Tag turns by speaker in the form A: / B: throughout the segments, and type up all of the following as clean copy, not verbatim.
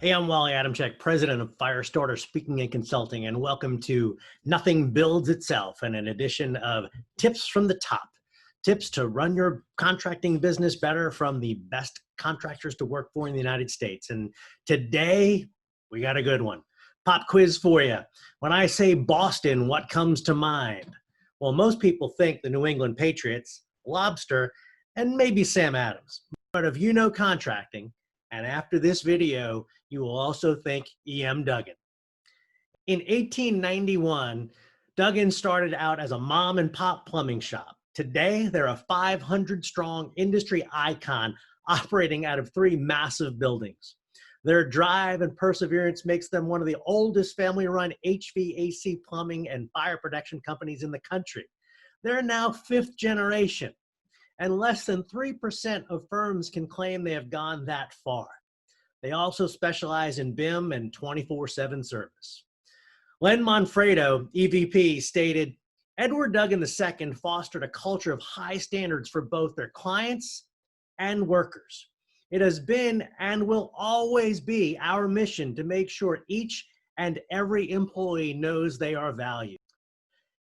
A: Hey, I'm Wally Adamchik, president of Firestarter Speaking and Consulting, and welcome to Nothing Builds Itself, and an edition of Tips from the Top. Tips to run your contracting business better from the best contractors to work for in the United States. And today, we got a good one. Pop quiz for you. When I say Boston, what comes to mind? Well, most people think the New England Patriots, lobster, and maybe Sam Adams. But if you know contracting, and after this video, you will also think E.M. Duggan. In 1891, Duggan started out as a mom and pop plumbing shop. Today, they're a 500-strong industry icon operating out of 3 massive buildings. Their drive and perseverance makes them one of the oldest family-run HVAC plumbing and fire protection companies in the country. They're now 5th generation, and less than 3% of firms can claim they have gone that far. They also specialize in BIM and 24/7 service. Len Manfredo, EVP, stated, Edward Duggan II fostered a culture of high standards for both their clients and workers. It has been and will always be our mission to make sure each and every employee knows they are valued.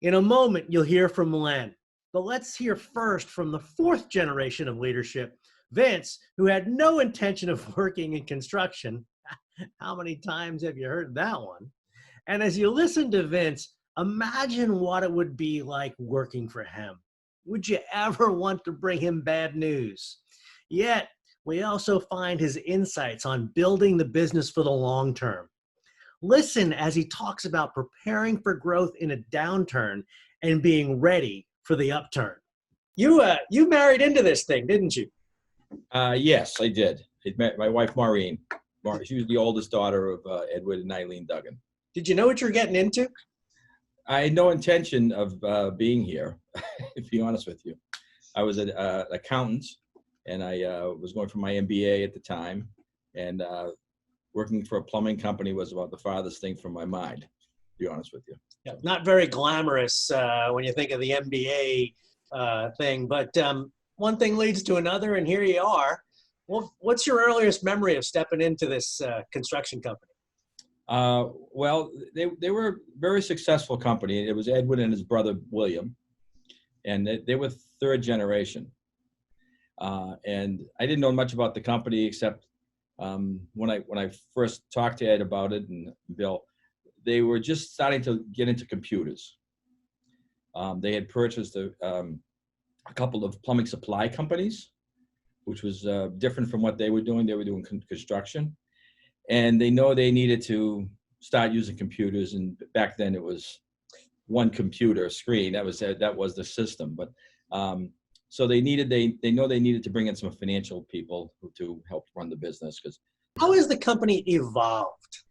A: In a moment, you'll hear from Len, but let's hear first from the 4th generation of leadership, Vince, who had no intention of working in construction. How many times have you heard that one? And as you listen to Vince, imagine what it would be like working for him. Would you ever want to bring him bad news? Yet, we also find his insights on building the business for the long term. Listen as he talks about preparing for growth in a downturn and being ready for the upturn. You married into this thing, didn't you?
B: Yes, I did. I met my wife, Maureen. She was the oldest daughter of Edward and Eileen Duggan.
A: Did you know what you're getting into?
B: I had no intention of being here, to be honest with you. I was an accountant, and I was going for my MBA at the time, and working for a plumbing company was about the farthest thing from my mind, to be honest with you.
A: Yeah, not very glamorous when you think of the MBA thing, but one thing leads to another, and here you are. Well, what's your earliest memory of stepping into this construction company?
B: Well, they were a very successful company. It was Edward and his brother, William, and they were 3rd generation. And I didn't know much about the company except when I first talked to Ed about it and Bill, they were just starting to get into computers. They had purchased a couple of plumbing supply companies, which was different from what they were doing. They were doing construction, and they know they needed to start using computers. And back then it was one computer screen. That was the system. But so they know they needed to bring in some financial people to help run the business. Because
A: how has the company evolved?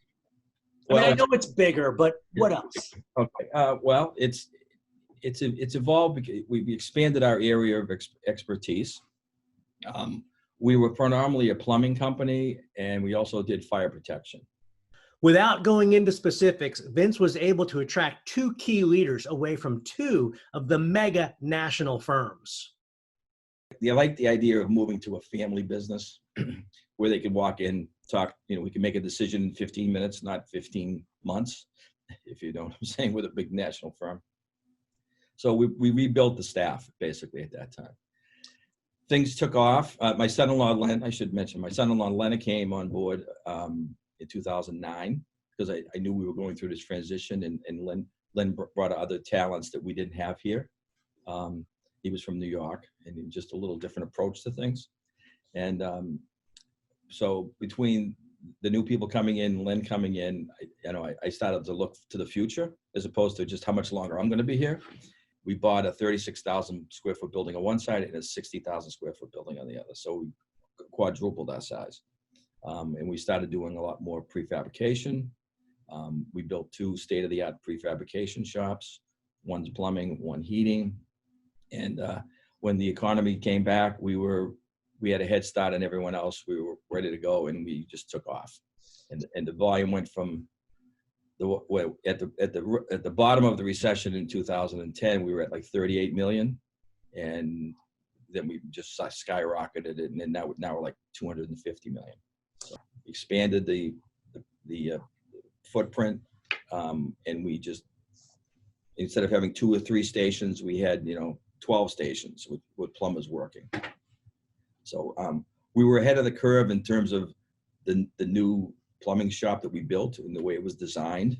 A: I know it's bigger, but what else?
B: Okay. Well, it's evolved because we've expanded our area of expertise. We were predominantly a plumbing company, and we also did fire protection.
A: Without going into specifics, Vince was able to attract 2 key leaders away from 2 of the mega national firms.
B: I like the idea of moving to a family business where they could walk in, talk, we can make a decision in 15 minutes, not 15 months, if you know what I'm saying, with a big national firm. So we rebuilt the staff basically at that time. Things took off. My son-in-law, Len, I should mention, my son-in-law, Len, came on board in 2009 because I knew we were going through this transition, and Len brought other talents that we didn't have here. He was from New York, and just a little different approach to things. And so between the new people coming in, Len coming in, I started to look to the future as opposed to just how much longer I'm going to be here. We bought a 36,000 square foot building on one side and a 60,000 square foot building on the other. So we quadrupled our size. And we started doing a lot more prefabrication. We built 2 state-of-the-art prefabrication shops, one's plumbing, one heating. And when the economy came back, we had a head start on everyone else. We were ready to go, and we just took off. And the volume went from at the bottom of the recession in 2010, we were at like 38 million, and then we just skyrocketed it, and then now we're like 250 million. So expanded the footprint, and we just, instead of having 2 or 3 stations, we had 12 stations with plumbers working. So we were ahead of the curve in terms of the new plumbing shop that we built and the way it was designed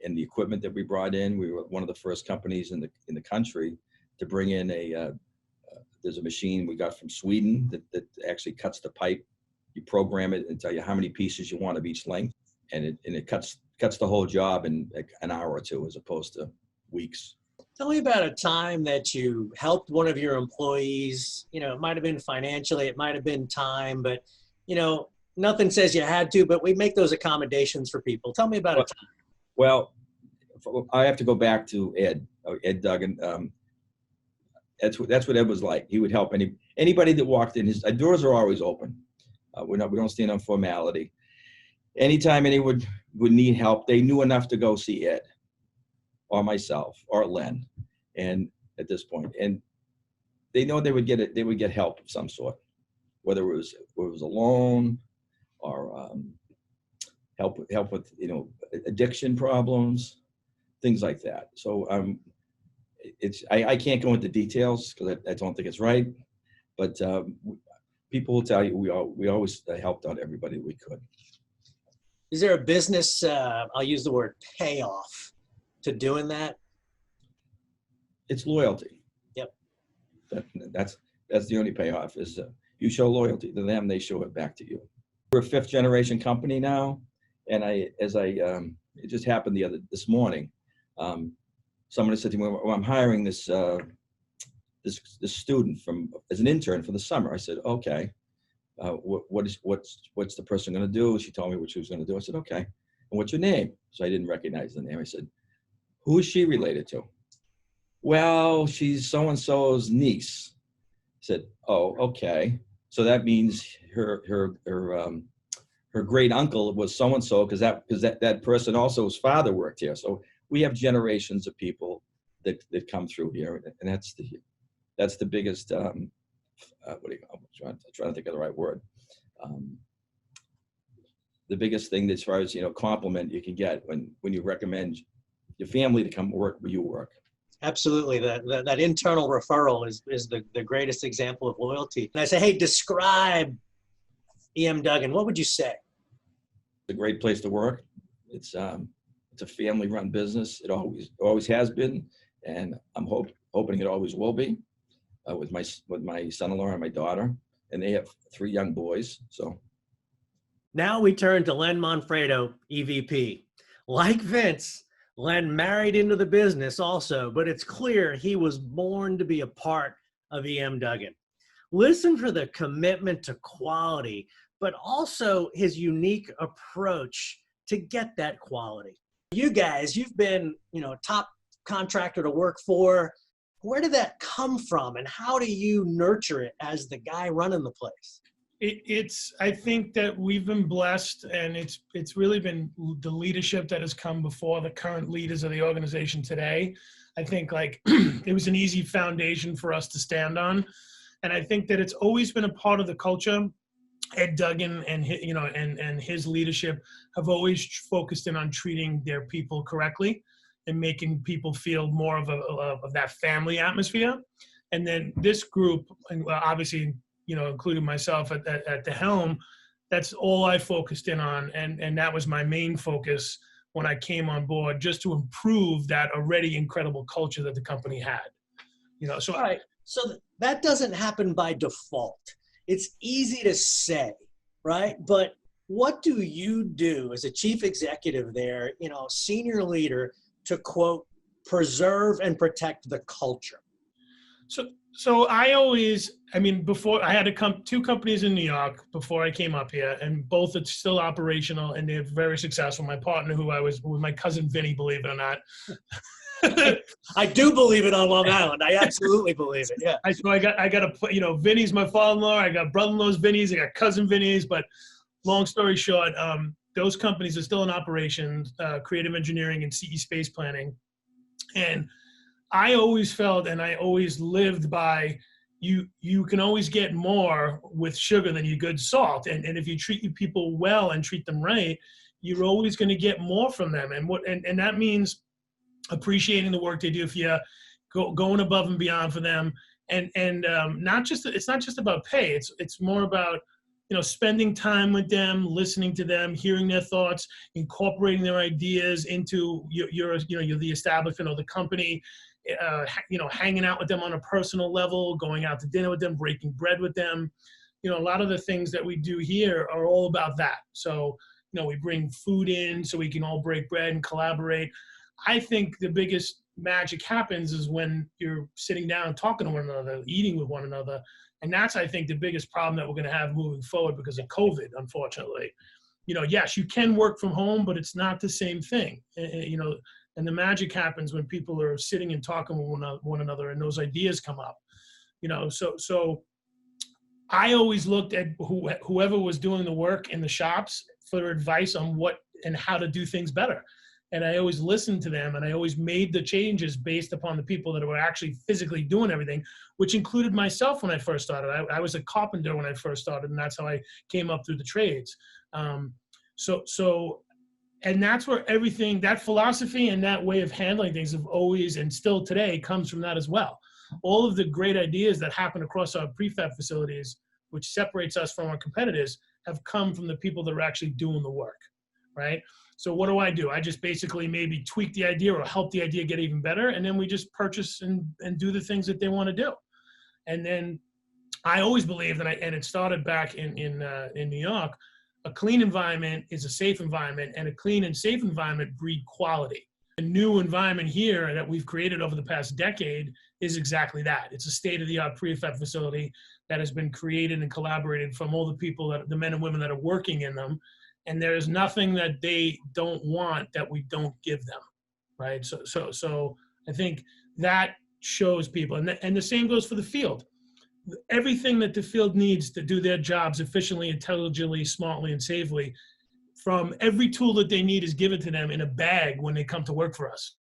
B: and the equipment that we brought in. We were one of the first companies in the country to bring in there's a machine we got from Sweden that actually cuts the pipe. You program it and tell you how many pieces you want of each length, and it cuts the whole job in like an hour or 2 as opposed to weeks.
C: Tell me about a time that you helped one of your employees. It might have been financially, it might have been time, but nothing says you had to, but we make those accommodations for people. Tell me about a time.
B: Well, I have to go back to Ed Duggan. That's what Ed was like. He would help anybody that walked in. His doors are always open. We don't stand on formality. Anytime anyone would need help, they knew enough to go see Ed or myself or Len, and at this point, and they know they would get it. They would get help of some sort, whether it was a loan or help with addiction problems, things like that. So I can't go into details because I don't think it's right, but people will tell you we always helped out everybody we could.
C: Is there a business, I'll use the word payoff, to doing that?
B: It's loyalty.
C: Yep.
B: That's the only payoff is you show loyalty to them, they show it back to you. We're a 5th generation company now, and it just happened this morning. Somebody said to me, well, I'm hiring this student as an intern for the summer. I said, okay. What's the person going to do? She told me what she was going to do. I said, okay. And what's your name? So I didn't recognize the name. I said, who is she related to? Well, she's so-and-so's niece. I said, oh, okay. So that means her great uncle was so-and-so because that person also's father worked here. So we have generations of people that come through here, and that's the biggest. I'm trying to think of the right word. The biggest thing as far as compliment you can get when you recommend your family to come work where you work.
C: Absolutely. That internal referral is the greatest example of loyalty. And I say, hey, describe EM Duggan. What would you say?
B: It's a great place to work. It's a family-run business. It always has been, and I'm hoping it always will be. With my son-in-law and my daughter, and they have 3 young boys. So
A: now we turn to Len Manfredo, EVP. Like Vince, Len married into the business also, but it's clear he was born to be a part of EM Duggan. Listen for the commitment to quality, but also his unique approach to get that quality. You guys, you've been, a top contractor to work for. Where did that come from, and how do you nurture it as the guy running the place?
D: I think that we've been blessed, and it's really been the leadership that has come before the current leaders of the organization today. I think it was an easy foundation for us to stand on, and I think that it's always been a part of the culture. Ed Duggan and his leadership have always focused in on treating their people correctly and making people feel more of that family atmosphere. And then this group, and obviously, including myself at the helm, that's all I focused in on. And that was my main focus when I came on board, just to improve that already incredible culture that the company had. So.
C: All right. So that doesn't happen by default. It's easy to say, right? But what do you do as a chief executive there, senior leader, to quote, preserve and protect the culture?
D: So before I had 2 companies in New York before I came up here, and both are still operational and they're very successful. My partner, who I was with, my cousin Vinny, believe it or not.
C: I do believe it on Long Island. I absolutely believe it. Yeah.
D: I got Vinny's my father-in-law. I got brother-in-law's Vinny's. I got cousin Vinny's. But long story short, those companies are still in operation, creative engineering and CE space planning. And I always felt, and I always lived by, you can always get more with sugar than you could salt. And if you treat people well and treat them right, you're always going to get more from them. And that means appreciating the work they do for you, going above and beyond for them. And it's not just about pay. It's more about, spending time with them, listening to them, hearing their thoughts, incorporating their ideas into your the establishment or the company, hanging out with them on a personal level, going out to dinner with them, breaking bread with them. A lot of the things that we do here are all about that. So, we bring food in so we can all break bread and collaborate. I think the biggest magic happens is when you're sitting down talking to one another, eating with one another. And that's, I think, the biggest problem that we're going to have moving forward because of COVID, unfortunately. Yes, you can work from home, but it's not the same thing. And the magic happens when people are sitting and talking with one another and those ideas come up. So I always looked at whoever was doing the work in the shops for advice on what and how to do things better. And I always listened to them, and I always made the changes based upon the people that were actually physically doing everything, which included myself when I first started. I was a carpenter when I first started, and that's how I came up through the trades. And that's where everything, that philosophy and that way of handling things have always, and still today, comes from that as well. All of the great ideas that happen across our prefab facilities, which separates us from our competitors, have come from the people that are actually doing the work, right? So what do? I just basically maybe tweak the idea or help the idea get even better. And then we just purchase and do the things that they want to do. And then I always believed, and it started back in New York, a clean environment is a safe environment, and a clean and safe environment breed quality. The new environment here that we've created over the past decade is exactly that. It's a state-of-the-art prefab facility that has been created and collaborated from all the people, the men and women that are working in them. And there's nothing that they don't want that we don't give them, right? So I think that shows people, and the same goes for the field. Everything that the field needs to do their jobs efficiently, intelligently, smartly, and safely, from every tool that they need is given to them in a bag when they come to work for us.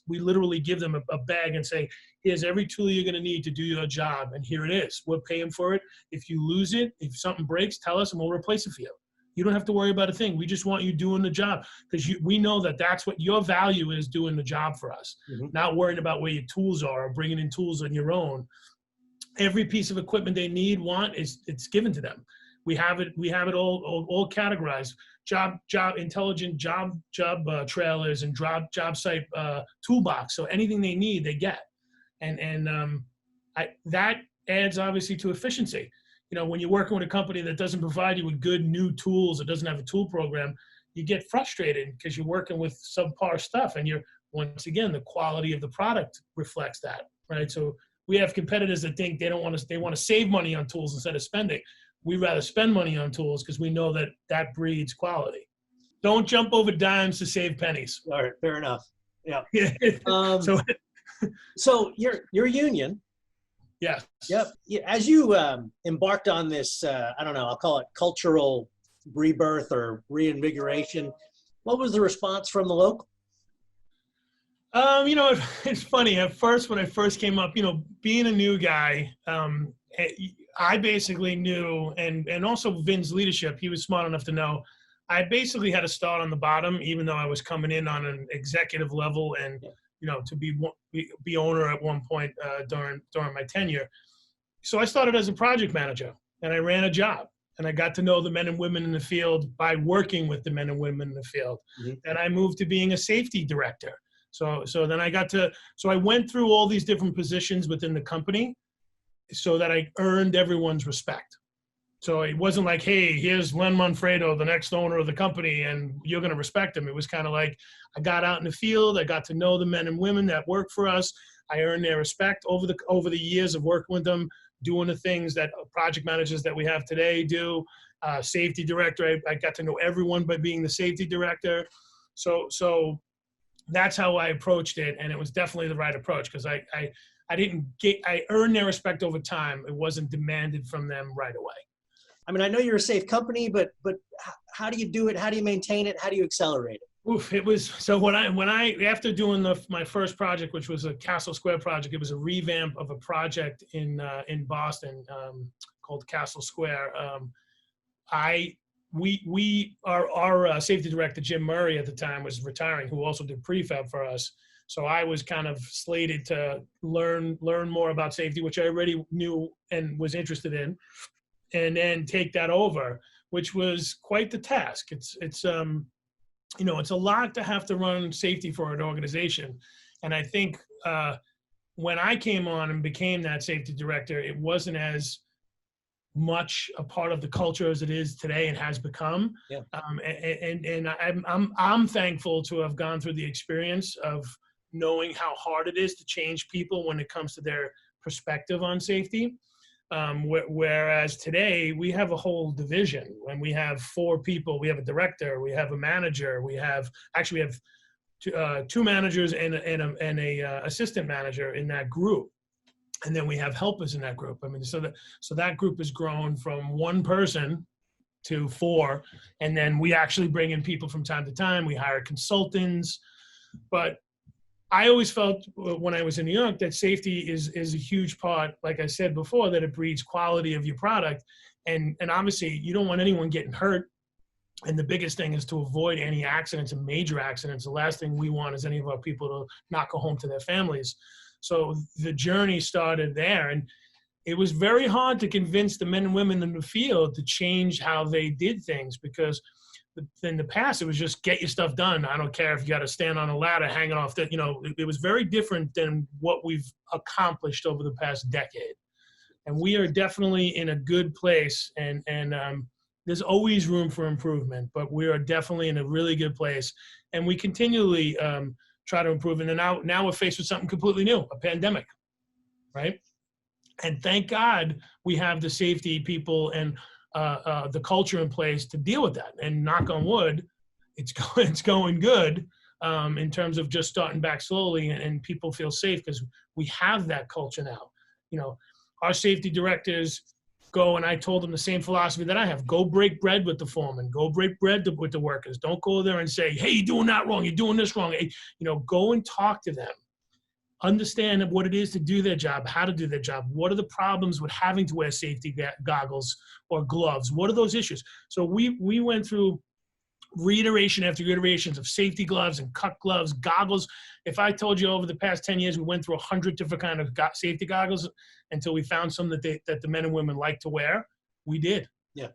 D: We literally give them a bag and say, here's every tool you're going to need to do your job, and here it is. We're paying for it. If you lose it, if something breaks, tell us and we'll replace it for you. You don't have to worry about a thing. We just want you doing the job, because we know that that's what your value is, doing the job for us, not worrying about where your tools are or bringing in tools on your own. Every piece of equipment they want it's given to them. We have it all categorized. Intelligent job trailers and job site toolbox. So anything they need, they get. And that adds obviously to efficiency. When you're working with a company that doesn't provide you with good new tools, or doesn't have a tool program, you get frustrated because you're working with subpar stuff, and once again, the quality of the product reflects that, right? So we have competitors that think they want to save money on tools instead of spending. We'd rather spend money on tools because we know that breeds quality. Don't jump over dimes to save pennies.
C: All right, fair enough. Yeah.
D: So
C: your union.
D: Yes.
C: Yep. As you embarked on this, I'll call it cultural rebirth or reinvigoration, what was the response from the local?
D: It's funny. At first, when I first came up, being a new guy, I basically knew, and also Vin's leadership, he was smart enough to know, I basically had to start on the bottom, even though I was coming in on an executive level and, to be owner at one point during my tenure. So I started as a project manager, and I ran a job, and I got to know the men and women in the field by working with the men and women in the field. And I moved to being a safety director. So then I went through all these different positions within the company so that I earned everyone's respect. So it wasn't like, hey, here's Len Manfredo, the next owner of the company, and you're going to respect him. It was kind of like I got out in the field. I got to know the men and women that work for us. I earned their respect over the years of working with them, doing the things that project managers that we have today do. Safety director, I got to know everyone by being the safety director. So that's how I approached it, and it was definitely the right approach, because I earned their respect over time. It wasn't demanded from them right away.
C: I mean, I know you're a safe company, but how do you do it? How do you maintain it? How do you accelerate it?
D: Oof, it was so when I after doing my first project, which was a Castle Square project, it was a revamp of a project in Boston called Castle Square. I we our safety director Jim Murray at the time was retiring, who also did prefab for us. So I was kind of slated to learn more about safety, which I already knew and was interested in, and then take that over, which was quite the task. It's it's a lot to have to run safety for an organization. And I think when I came on and became that safety director, it wasn't as much a part of the culture as it is today and has become.
C: Yeah.
D: And I'm thankful to have gone through the experience of knowing how hard it is to change people when it comes to their perspective on safety. Whereas today we have a whole division and we have 4 people. We have a director, we have a manager, we have two managers and a assistant manager in that group, and then we have helpers in that group. I mean, so that group has grown from 1 person to 4, and then we actually bring in people from time to time. We hire consultants, but I always felt when I was in New York that safety is a huge part, like I said before, that it breeds quality of your product. And obviously you don't want anyone getting hurt. And the biggest thing is to avoid any accidents and major accidents. The last thing we want is any of our people to not go home to their families. So the journey started there. And it was very hard to convince the men and women in the field to change how they did things, because in the past, it was just get your stuff done. I don't care if you got to stand on a ladder hanging off that, it was very different than what we've accomplished over the past decade. And we are definitely in a good place, and there's always room for improvement, but we are definitely in a really good place. And we continually try to improve. And then now we're faced with something completely new, a pandemic, right? And thank God we have the safety people and the culture in place to deal with that. And knock on wood, it's going good in terms of just starting back slowly, and people feel safe because we have that culture now. Our safety directors go, and I told them the same philosophy that I have: go break bread with the foreman, go break bread with the workers. Don't go there and say, hey, you're doing that wrong, you're doing this wrong. Hey, go and talk to them. Understand what it is to do their job, how to do their job. What are the problems with having to wear safety goggles or gloves? What are those issues? So we went through reiteration after iterations of safety gloves and cut gloves, goggles. If I told you over the past 10 years, we went through 100 different kind of safety goggles until we found some that the men and women like to wear. We did. Yeah.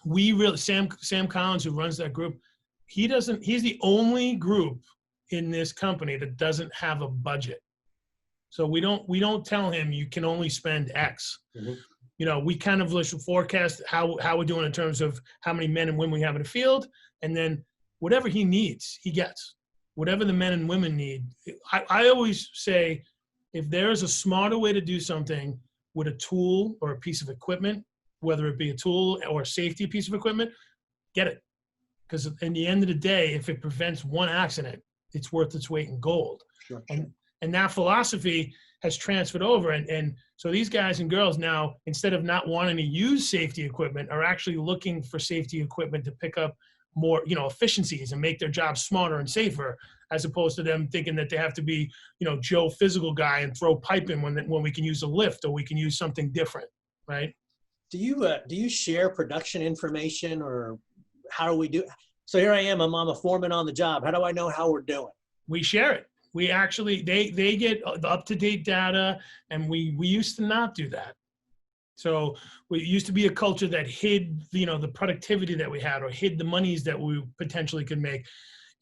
D: We really, Sam Collins, who runs that group, he's the only group in this company that doesn't have a budget. So we don't tell him you can only spend X. Mm-hmm. We kind of forecast how we're doing in terms of how many men and women we have in the field, and then whatever he needs, he gets. Whatever the men and women need. I always say, if there is a smarter way to do something with a tool or a piece of equipment, whether it be a tool or a safety piece of equipment, get it. Because in the end of the day, if it prevents one accident, it's worth its weight in gold. Sure. And that philosophy has transferred over. And so these guys and girls now, instead of not wanting to use safety equipment, are actually looking for safety equipment to pick up more, efficiencies and make their jobs smarter and safer, as opposed to them thinking that they have to be, Joe physical guy and throw pipe in when we can use a lift or we can use something different, right? Do you share production information, or how do we do? So here I am, I'm a foreman on the job. How do I know how we're doing? We share it. We actually, they get the up-to-date data, and we used to not do that. So we used to be a culture that hid, the productivity that we had, or hid the monies that we potentially could make.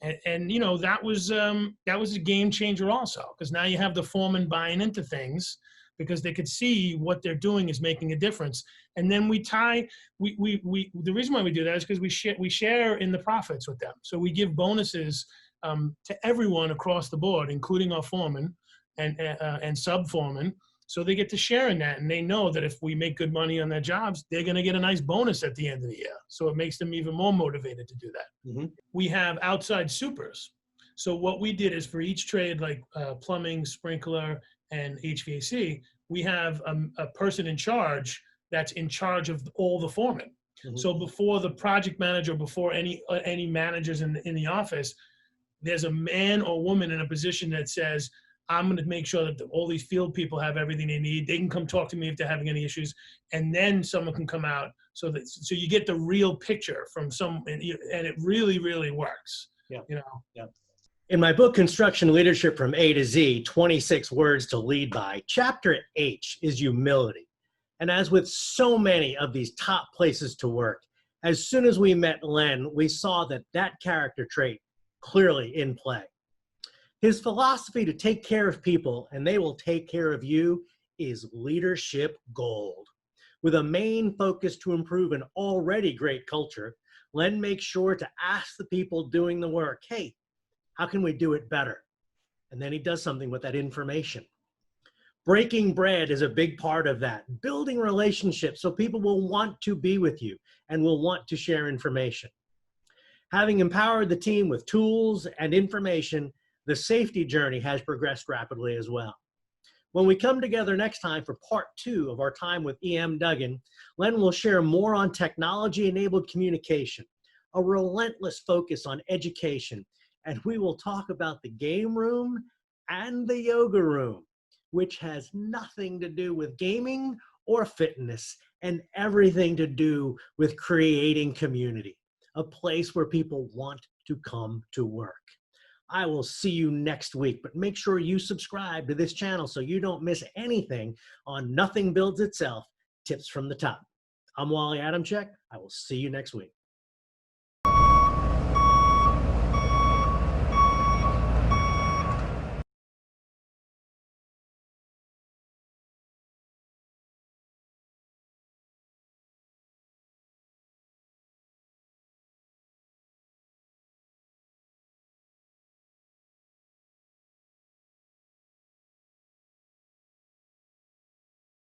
D: And that was a game changer also, because now you have the foreman buying into things because they could see what they're doing is making a difference. And then the reason why we do that is because we share in the profits with them. So we give bonuses to everyone across the board, including our foreman and sub foreman. So they get to share in that, and they know that if we make good money on their jobs, they're going to get a nice bonus at the end of the year. So it makes them even more motivated to do that. Mm-hmm. We have outside supers. So what we did is, for each trade, like plumbing, sprinkler, and HVAC, we have a person in charge that's in charge of all the foremen.
C: Mhm.
D: So before the project manager, before any managers in the office, there's a man or woman in a position that says, I'm going to make sure that all these field people have everything they need. They can come talk to me if they're having any issues, and then someone can come out so you get the real picture from and it really, really works.
C: Yeah.
D: You know.
C: Yeah.
A: In my book, Construction Leadership from A to Z, 26 Words to Lead By, Chapter H is humility. And as with so many of these top places to work, as soon as we met Len, we saw that character trait clearly in play. His philosophy to take care of people and they will take care of you is leadership gold. With a main focus to improve an already great culture, Len makes sure to ask the people doing the work, hey, how can we do it better? And then he does something with that information. Breaking bread is a big part of that. Building relationships so people will want to be with you and will want to share information. Having empowered the team with tools and information, the safety journey has progressed rapidly as well. When we come together next time for part 2 of our time with E.M. Duggan, Len will share more on technology-enabled communication, a relentless focus on education, and we will talk about the game room and the yoga room, which has nothing to do with gaming or fitness and everything to do with creating community, a place where people want to come to work. I will see you next week, but make sure you subscribe to this channel so you don't miss anything on Nothing Builds Itself, Tips from the Top. I'm Wally Adamchik. I will see you next week.